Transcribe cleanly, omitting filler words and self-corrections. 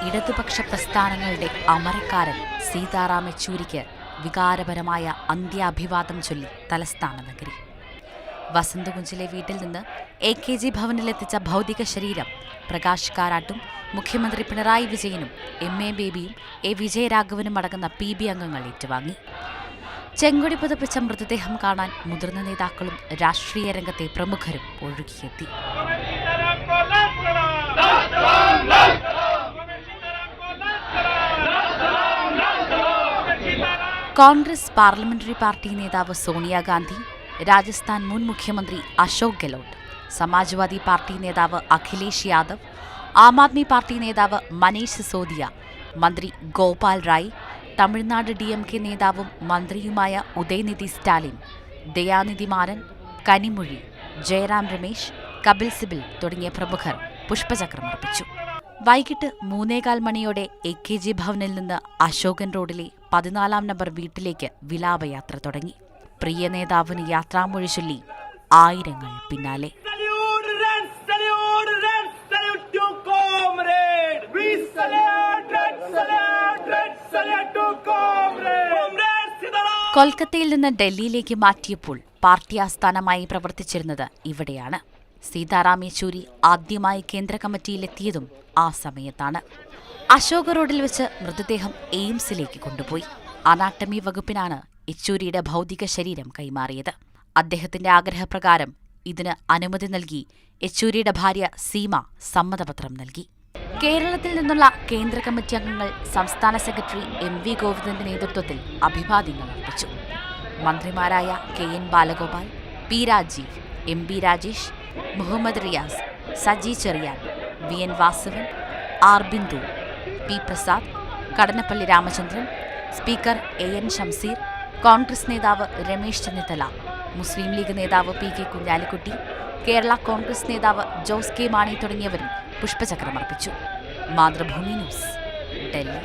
ഇടതുപക്ഷ പ്രസ്ഥാനങ്ങളുടെ അമരക്കാരൻ സീതാറാം യെച്ചൂരിക്ക് വികാരപരമായ അന്ത്യാഭിവാദം ചൊല്ലി തലസ്ഥാന നഗരി. വസന്തകുഞ്ചിലെ വീട്ടിൽ നിന്ന് AKG ഭവനിലെത്തിച്ച ഭൗതിക ശരീരം പ്രകാശ് കാരാട്ടും മുഖ്യമന്ത്രി പിണറായി വിജയനും MA ബേബിയും A വിജയരാഘവനും അടങ്ങുന്ന PB അംഗങ്ങൾ ഏറ്റുവാങ്ങി. ചെങ്കൊടി പുതപ്പിച്ച മൃതദേഹം കാണാൻ മുതിർന്ന നേതാക്കളും രാഷ്ട്രീയ രംഗത്തെ പ്രമുഖരും ഒഴുകിയെത്തി. കോൺഗ്രസ് പാർലമെന്ററി പാർട്ടി നേതാവ് സോണിയാഗാന്ധി, രാജസ്ഥാൻ മുൻ മുഖ്യമന്ത്രി അശോക് ഗെഹ്ലോട്ട്, സമാജ്വാദി പാർട്ടി നേതാവ് അഖിലേഷ് യാദവ്, ആം ആദ്മി പാർട്ടി നേതാവ് മനീഷ് സിസോദിയ, മന്ത്രി ഗോപാൽ റായ്, തമിഴ്നാട് DMK നേതാവും മന്ത്രിയുമായ ഉദയനിധി സ്റ്റാലിൻ, ദയാനിധി മാരൻ, കനിമൊഴി, ജയറാം രമേശ്, കപിൽ സിബൽ തുടങ്ങിയ പ്രമുഖർ പുഷ്പചക്രമർപ്പിച്ചു. വൈകിട്ട് 3:15 മണിയോടെ AKG ഭവനിൽ നിന്ന് അശോകൻ റോഡിലെ 14 നമ്പർ വീട്ടിലേക്ക് വിലാപയാത്ര തുടങ്ങി. പ്രിയ നേതാവിന് യാത്രാമൊഴി ചൊല്ലി ആയിരങ്ങൾ പിന്നാലെ. കൊൽക്കത്തയിൽ നിന്ന് ഡൽഹിയിലേക്ക് മാറ്റിയപ്പോൾ പാർട്ടി ആസ്ഥാനമായി പ്രവർത്തിച്ചിരുന്നത് ഇവിടെയാണ്. സീതാറാം യെച്ചൂരി ആദ്യമായി കേന്ദ്ര കമ്മിറ്റിയിലെത്തിയതും ആ സമയത്താണ്. അശോക റോഡിൽ വെച്ച് മൃതദേഹം എയിംസിലേക്ക് കൊണ്ടുപോയി. അനാട്ടമി വകുപ്പിനാണ് യെച്ചൂരിയുടെ ഭൗതിക ശരീരം കൈമാറിയത്. അദ്ദേഹത്തിന്റെ ആഗ്രഹപ്രകാരം ഇതിന് അനുമതി നൽകി യെച്ചൂരിയുടെ ഭാര്യ സീമ സമ്മതപത്രം നൽകി. കേരളത്തിൽ നിന്നുള്ള കേന്ദ്ര കമ്മിറ്റി അംഗങ്ങൾ സംസ്ഥാന സെക്രട്ടറി MV ഗോവിന്ദന്റെ നേതൃത്വത്തിൽ അഭിവാദ്യങ്ങൾ അർപ്പിച്ചു. മന്ത്രിമാരായ KN Balagopal, P Rajeev, MB Rajesh, Muhammad Riyas, Saji Cherian, VN Vasavan, R Bindu, P Prasad, Kadannappally Ramachandran, speaker AN Shamseer, Congress നേതാവ് രമേശ് ചെന്നിത്തല, മുസ്ലിം ലീഗ് നേതാവ് PK കുഞ്ഞാലിക്കുട്ടി, കേരള കോൺഗ്രസ് നേതാവ് ജോസ് K മാണി തുടങ്ങിയവരും പുഷ്പചക്രമർപ്പിച്ചു. മാതൃഭൂമി ന്യൂസ്, ഡൽഹി.